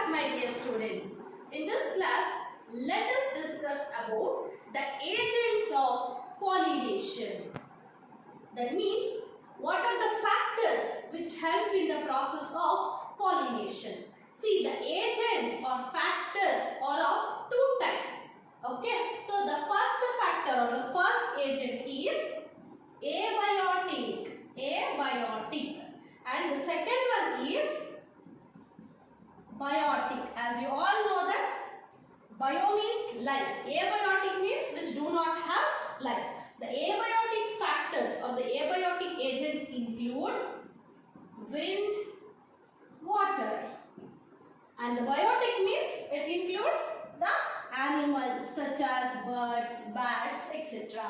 back, my dear students. In this class, let us discuss about the agents of pollination. That means, what are the factors which help in the process of pollination? See, the agents or factors are of two types. Okay, so the first factor or the first agent is abiotic, and the second one is biotic. As you all know that bio means life, abiotic means which do not have life. The abiotic factors or the abiotic agents includes wind, water, and the biotic means it includes the animals such as birds, bats, etc.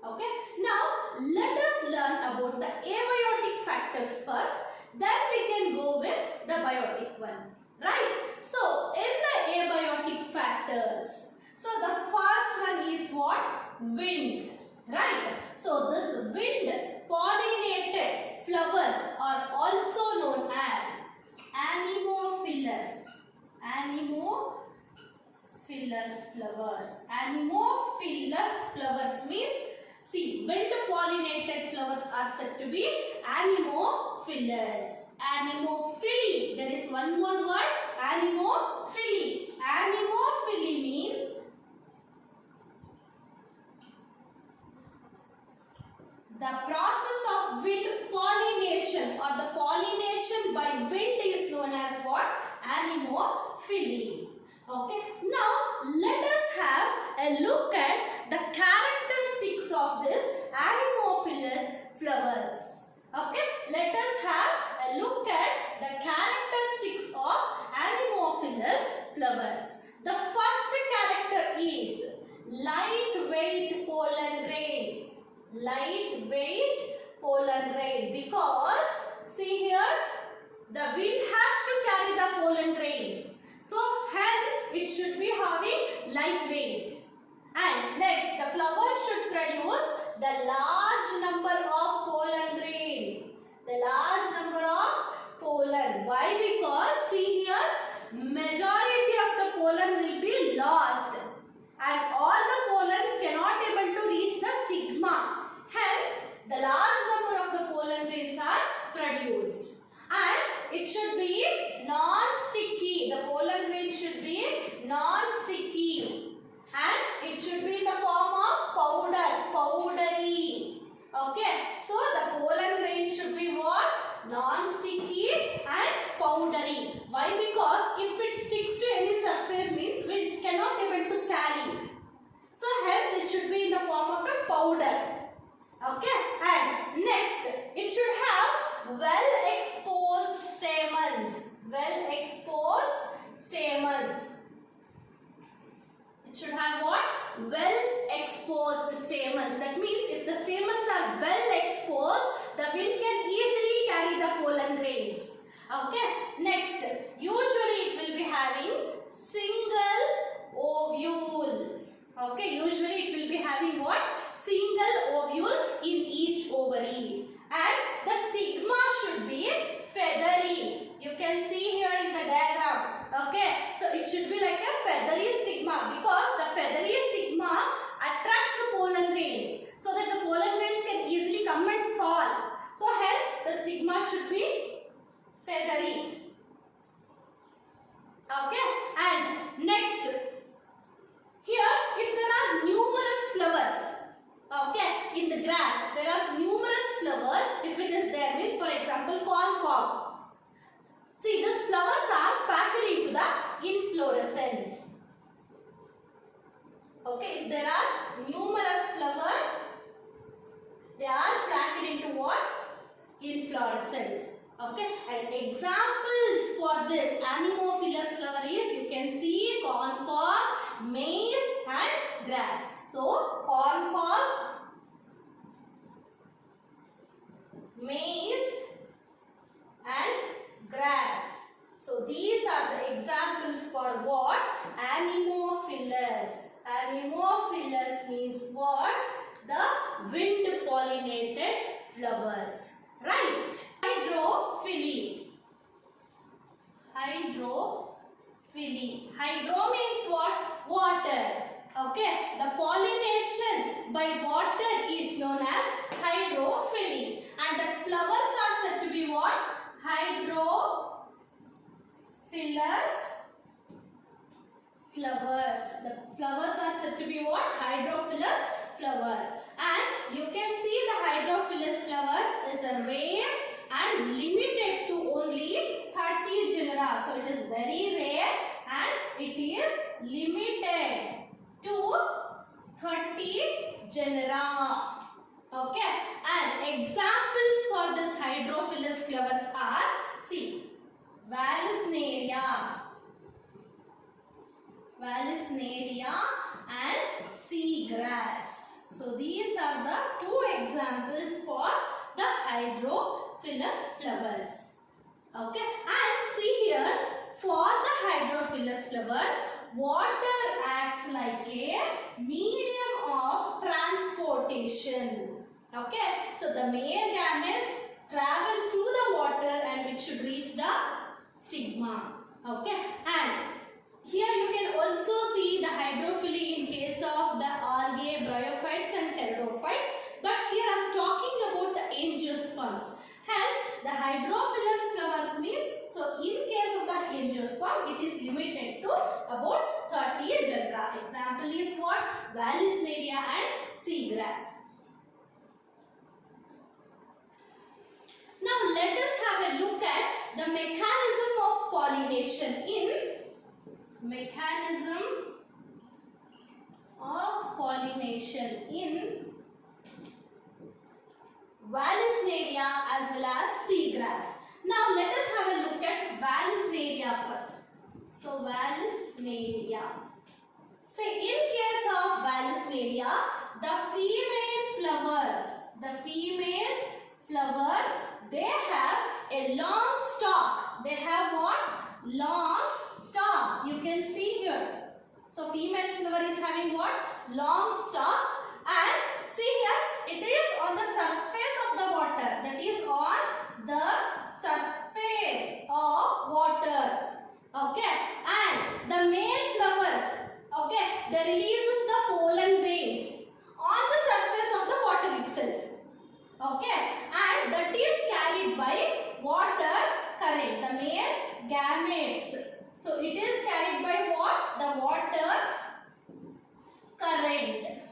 Okay. Now let us learn about the abiotic factors first. Then we can go with the biotic one. Right. So in the abiotic factors, so the first one is what? Wind. Right. So this wind pollinated flowers are also known as anemophilous. Anemophilous flowers. Anemophilous flowers means, see, wind pollinated flowers are said to be anemophilous. Anemophily. There is one more word, anemophily. Anemophily means the process of wind pollination or the pollination by wind is known as what? Anemophily. Okay. Now let us have a look at the characteristics of this anemophilous flowers. Okay. Let us have a look at the characteristics of anemophilous flowers. The first character is lightweight pollen grain. Lightweight pollen grain, because see here the wind has to carry the pollen grain, so hence it should be having lightweight. And next, the flower should produce the large number of pollen grain. The large number of pollen. Why? Because see here majority of the pollen will be lost and all the pollens cannot able to reach the stigma. Hence, the large number of the pollen grains are produced. And it should be non-sticky. The pollen grain should be non-sticky. And it should be in the form of powdery. Okay. So, the pollen grain should be what? Non-sticky and powdery. Why? Because if it sticks to any surface means we cannot able to carry it. So, hence it should be in the form of a powder. Okay, and next it should have well exposed stamens. Well exposed stamens. It should have what? Well exposed stamens. That means if the stamens are well exposed, the wind can easily carry the pollen grains. Okay, next, usually it will be having single ovule. Okay, usually it will be having what? Single ovule in each ovary, and the stigma should be feathery. You can see here in the diagram. Okay, so it should be like a feathery stigma, because the feathery stigma attracts the pollen grains so that the pollen grains can easily come and fall. So hence the stigma should be feathery. Okay, and next, here if there are numerous flowers, okay, in the grass, there are numerous flowers. If it is there, means for example corn cob. See, these flowers are packed into the inflorescence. Okay, if there are numerous flowers, they are packed into what? Inflorescence. Okay, and examples for this anemophilous flower is, you can see corn cob, maize and grass. So, corn cob, maize and grass. So, these are the examples for what? Anemophilous. Anemophilous means what? The wind pollinated flowers. Right. Hydrophilic. Hydrophilic. Okay, the pollination by water is known as hydrophily, and the flowers are said to be what? Hydrophilous flowers. The flowers are said to be what? Hydrophilous flower. And you can see the hydrophilous flower is a rare and limited to only 30 genera. So it is very rare and it is limited to 30 genera. Okay, and examples for this hydrophilous flowers are, see, Vallisneria and seagrass. So these are the two examples for the hydrophilous flowers. Okay, and see here, for the hydrophilous flowers, water acts like a medium of transportation. Okay, so the male gametes travel through the water and it should reach the stigma. Okay, and here you can also see the hydrophily in case of the algae, bryophytes and pteridophytes. But here I am talking about the angiosperms. Hence, the hydrophilous flowers means, so in case of the angiosperm, it is limited to about 30 genera. Example is what? Vallisneria and seagrass. Now, let us have a look at the mechanism of pollination in Vallisneria as well as seagrass. Now let us have a look at Vallisneria first. So Vallisneria. Say in case of Vallisneria, the female flowers, they have a long stalk. They have what? Long stalk. You can see here. So female flower is having what? Long stalk, and see here, it is on the surface of the water. That is on the surface of water. Okay, and the male flowers, okay, they releases the pollen grains on the surface of the water itself. Okay, and that is carried by water current, the male gametes. So it is carried by what? The water current.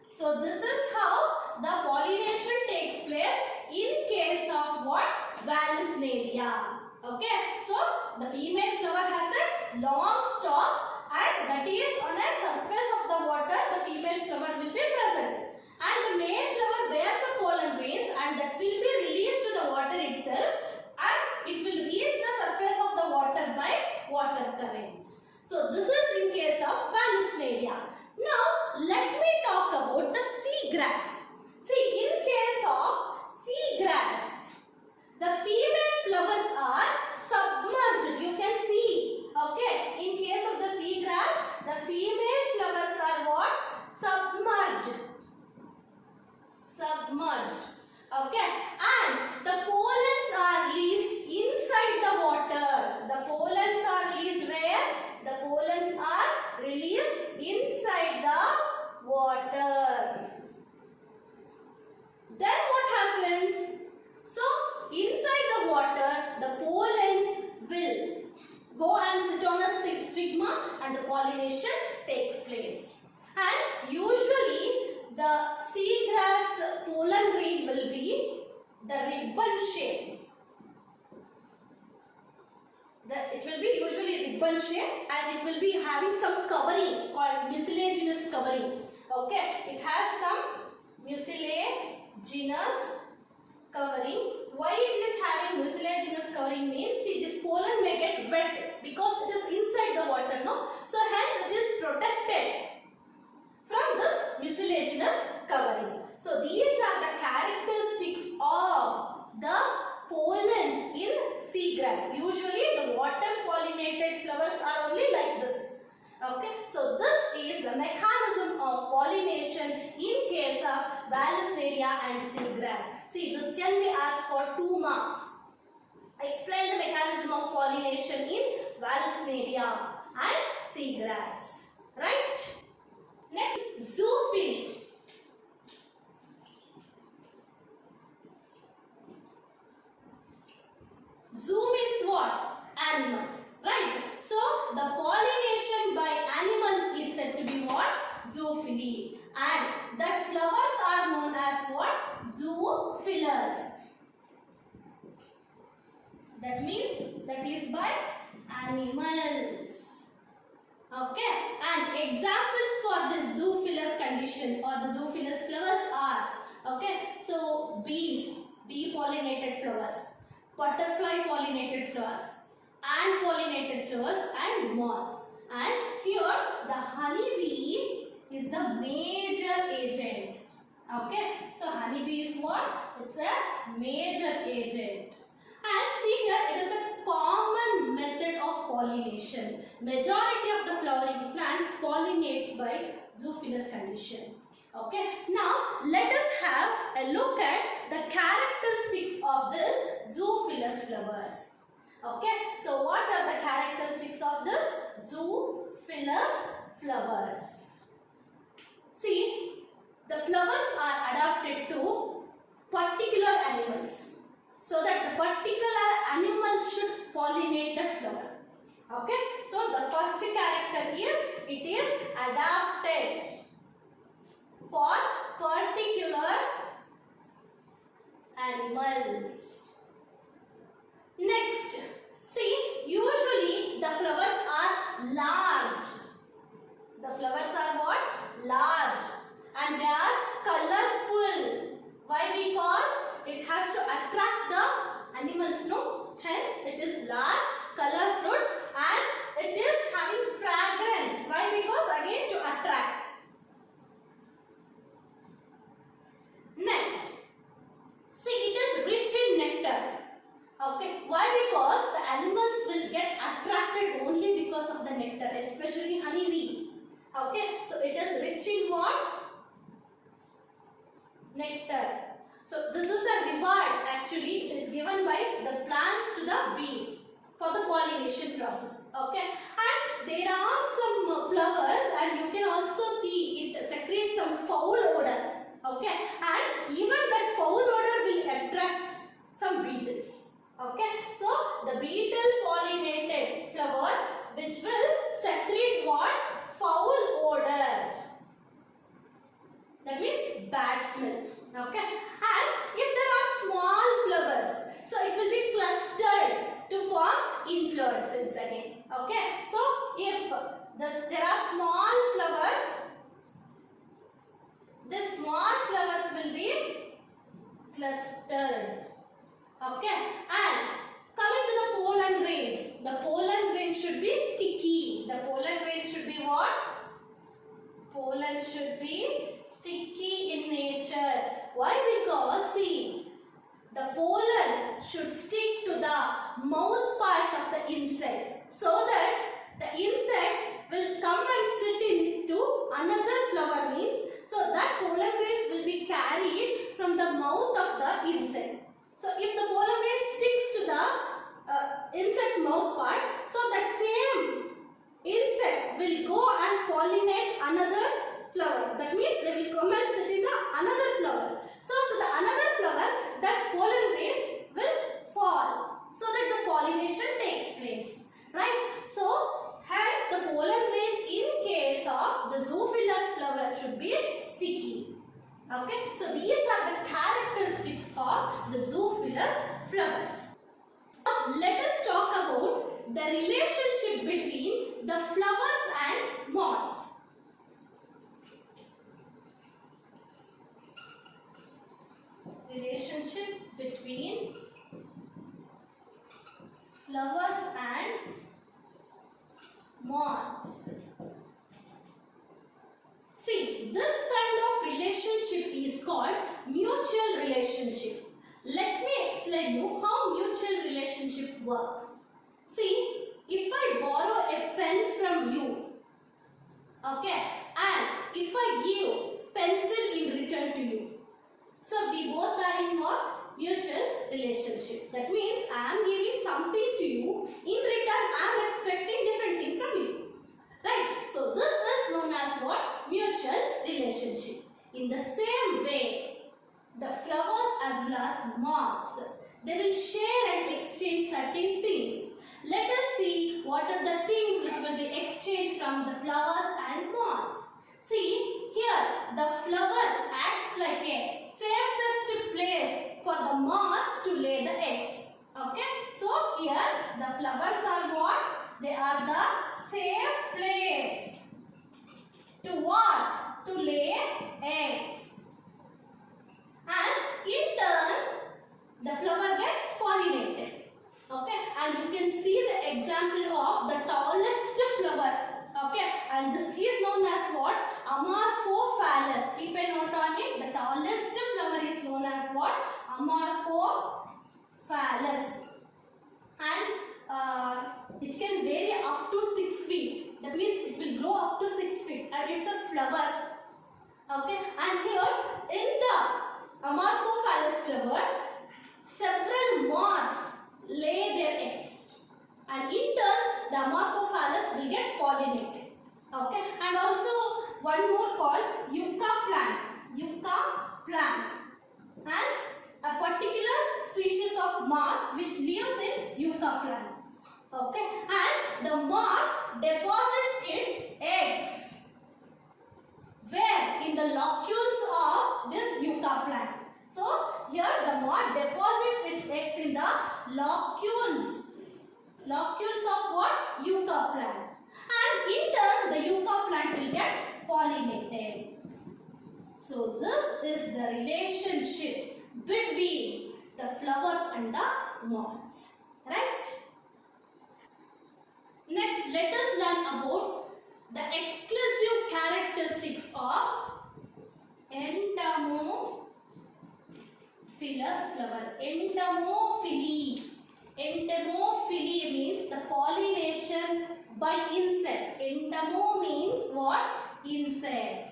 So this is how the pollination takes place in case of what? Vallisneria. Okay, so the female flower has a long stalk and that is on a surface of the water the female flower will be present. And the male flower bears the pollen grains and that will be released to the water itself and it will reach the surface of the water by water currents. So this is in case of Vallisneria. Now let me talk about the seagrass. See, in case of seagrass, the female flowers are submerged. You can see. Okay, in case of the seagrass, the female flowers are what? Submerged. Okay, and the pollens are released inside the water. The pollens are released where? The pollens are released inside the water. Then what happens? So, inside the water, the pollens will go and sit on a stigma and the pollination takes place. And usually, the seagrass pollen grain will be the ribbon shape. It will be usually ribbon shape and it will be having some covering called mucilaginous covering. Okay, it has some mucilaginous covering. Why it is having mucilaginous covering means, see, this pollen may get wet because it is inside the water, no? So hence it is protected from this mucilaginous covering. So these are the characteristics of the pollens in seagrass. Usually the water pollinated flowers are only like this. Okay, so this is the mechanism of pollination in case of Vallisneria and seagrass. See, this can be asked for 2 marks. Explain the mechanism of pollination in Vallisneria and seagrass. Right? zoophilus. That means that is by animals. Okay, and examples for the zoophilus condition or the zoophilus flowers are, okay, so bees, bee pollinated flowers, butterfly pollinated flowers, ant pollinated flowers, and moths. And here the honeybee is the major agent. Okay, so honeybee is what? It's a major agent. And see here, it is a common method of pollination. Majority of the flowering plants pollinates by zoophilus condition. Okay, now let us have a look at the characteristics of this zoophilus flowers. Okay, so what are the characteristics of this zoophilus flowers? See, the flowers are adapted to particular animals, so that the particular animal should pollinate the flower. Okay, so the first character is it is adapted for particular animals. Next, see, usually the flowers are large. The flowers are what? Large, and they are colorful. Why? Because it has to attract the animals, no? Hence, it is large, colorful, and it is having fragrance. Why? Because again to attract. Next, see, it is rich in nectar. Okay, why? Because the animals will get attracted only because of the nectar, especially honeybee. Okay, so it is rich in what? Nectar. So this is the rewards actually. It is given by the plants to the bees for the pollination process. Okay, and there are some flowers, and you can also see it secretes some foul odor. Okay, and even that foul odor will attract some beetles. Okay, so the beetle pollinated flower which will secrete what? Foul odor. That means bad smell. Okay, and if there are small flowers, so it will be clustered to form inflorescence again. Okay, so if there are small flowers, the small flowers will be clustered. Okay, and coming to the pollen grains, the pollen grains should be sticky. The pollen grains should be what? Pollen should be sticky in nature. Why? Because see, the pollen should stick to the mouth part of the insect, so that the insect will come and sit into another flower, means so that pollen grains will be carried from the mouth of the insect. So if the pollen grain sticks to the insect mouth part, so that same insect will go and pollinate another flower. That means they will come and sit in the another flower. So to the another flower, that pollen grains will fall, so that the pollination takes place. Right? So hence the pollen grains in case of the zoophilus flower should be sticky. Okay, so these are the characteristics of the zoophilus flowers. Now let us talk about the relationship between the flowers and moths. Relationship between flowers and moths. See, this kind of relationship is called mutual relationship. Let me explain you how mutual relationship works. See, if I borrow a pen from you, okay, and if I give pencil in return to you, so we both are in what? Mutual relationship. That means I am giving something to you, in return I am expecting different thing from you. Right? So this is known as what? Mutual relationship. In the same way, the flowers as well as moths, they will share and exchange certain things. Let us see what are the things which will be exchanged from the flowers and moths. See, here the flower acts like a safest place Amorphophallus. Keep a note on it. The tallest flower is known as what? Amorphophallus. And it can vary up to 6 feet. That means it will grow up to 6 feet and it's a flower. Okay, and here in the Amorphophallus flower, several moths lay their eggs, and in turn the Amorphophallus will get pollinated. Okay, and also one more called yucca plant. Yucca plant, and a particular species of moth which lives in yucca plant. Okay, and the moth deposits its eggs where? In the locules of this yucca plant. So here the moth deposits its eggs in the locules. Locules of what? Yucca plant. And in turn the yucca plant will get pollinated. So this is the relationship between the flowers and the moths. Right? Next, let us learn about the exclusive characteristics of entomophilous flower. Entomophily. Entomophily means the pollination by insect. Entomo means what? Insect.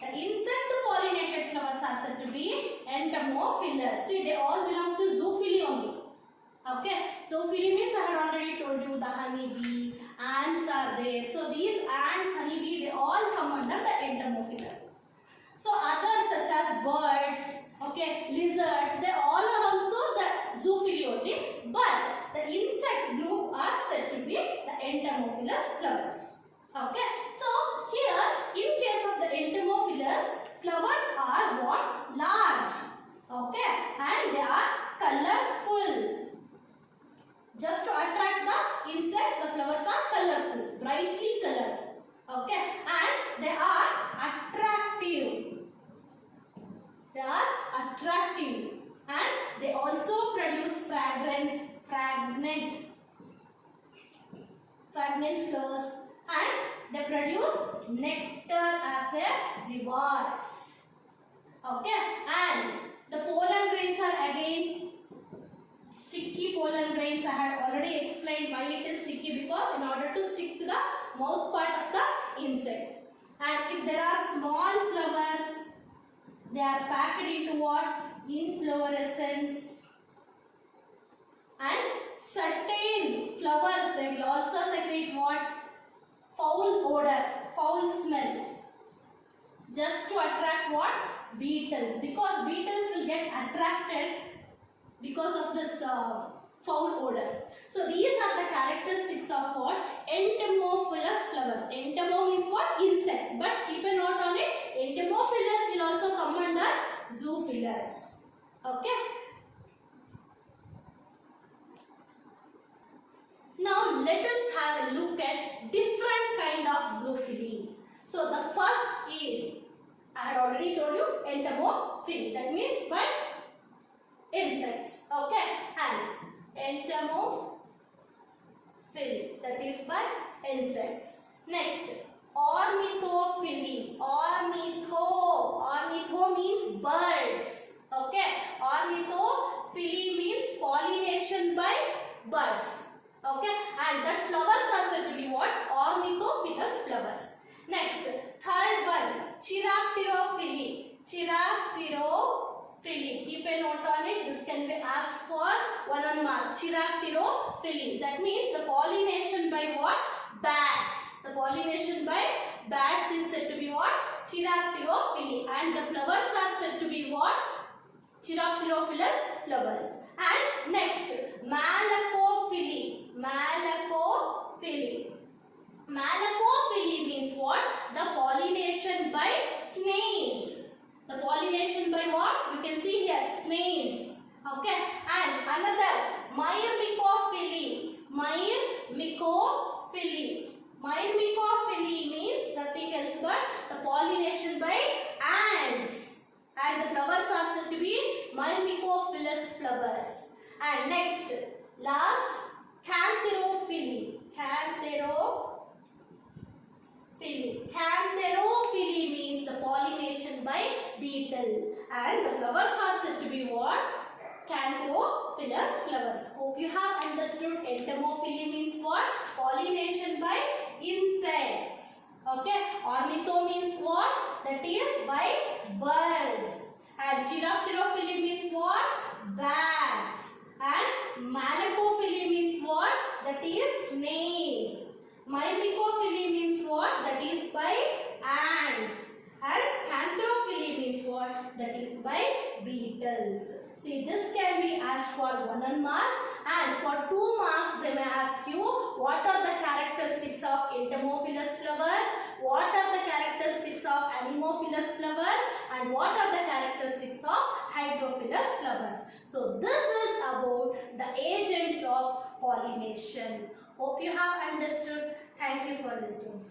The insect pollinated flowers are said to be entomophilous. See, they all belong to Zoophili only. Okay, Zoophili means I had already told you the honeybee, ants are there. So these ants, honeybee, they all come under the entomophilous. So others such as birds, okay, lizards, they all are also the Zoophili only. But the insect group are said to be the entomophilous flowers. Okay, so here in case of the entomophilous, flowers are what? Large. Okay, and they are colorful. Just to attract the insects, the flowers are colorful, brightly colored. Okay, and they are attractive. They are attractive, and they also produce fragrance, fragrant flowers, and they produce nectar as a rewards. Okay, and the pollen grains are again sticky pollen grains. I had already explained why it is sticky, because in order to stick to the mouth part of the insect. And if there are small flowers, they are packed into what? Inflorescence. And certain flowers, they will also secrete what? Foul odor, foul smell. Just to attract what? Beetles. Because beetles will get attracted because of this foul odor. So these are the characteristics of what? Entomophilous flowers. Entomo means what? Insect. But keep a note on it. Entomophilous will also come under Zoophilus. Okay. Now let us have a look at different kind of Zoophili. So the first is, I had already told you, entomophily. That means by insects. Okay, and entomophily, that is by insects. Next, ornithophily. Ornitho means birds. Okay, ornithophily means pollination by birds. Okay, and that flowers are said to be what? Ornithophilous flowers. Next, third one, Chirapterophily. Chirapterophily. Keep a note on it. This can be asked for 1 mark. Chirapterophily. That means the pollination by what? Bats. The pollination by bats is said to be what? Chirapterophily. And the flowers are said to be what? Chirapterophilous flowers. And next, Malacophily. Malacophily. Malacophily means what? The pollination by snails. The pollination by what? You can see here, snails. Okay. And another, Myrmecophily. Myrmecophily. Myrmecophily means nothing else but the pollination by ants. And the flowers are said to be Myrmecophilous flowers. And next, last, Cantherophily. Cantherophily means the beetle. And the flowers are said to be what? Canthrophilous flowers. Hope you have understood. Entomophily means what? Pollination by insects. Okay. Ornitho means what? That is by birds. And Chiropterophily means what? Bats. And Malacophily means what? That is snails. Myrmecophily means what? That is by ants. And Canthrophily means what? That is by beetles. See, this can be asked for 1 mark, and for 2 marks they may ask you what are the characteristics of entomophilous flowers, what are the characteristics of anemophilous flowers, and what are the characteristics of hydrophilous flowers. So this is about the agents of pollination. Hope you have understood. Thank you for listening.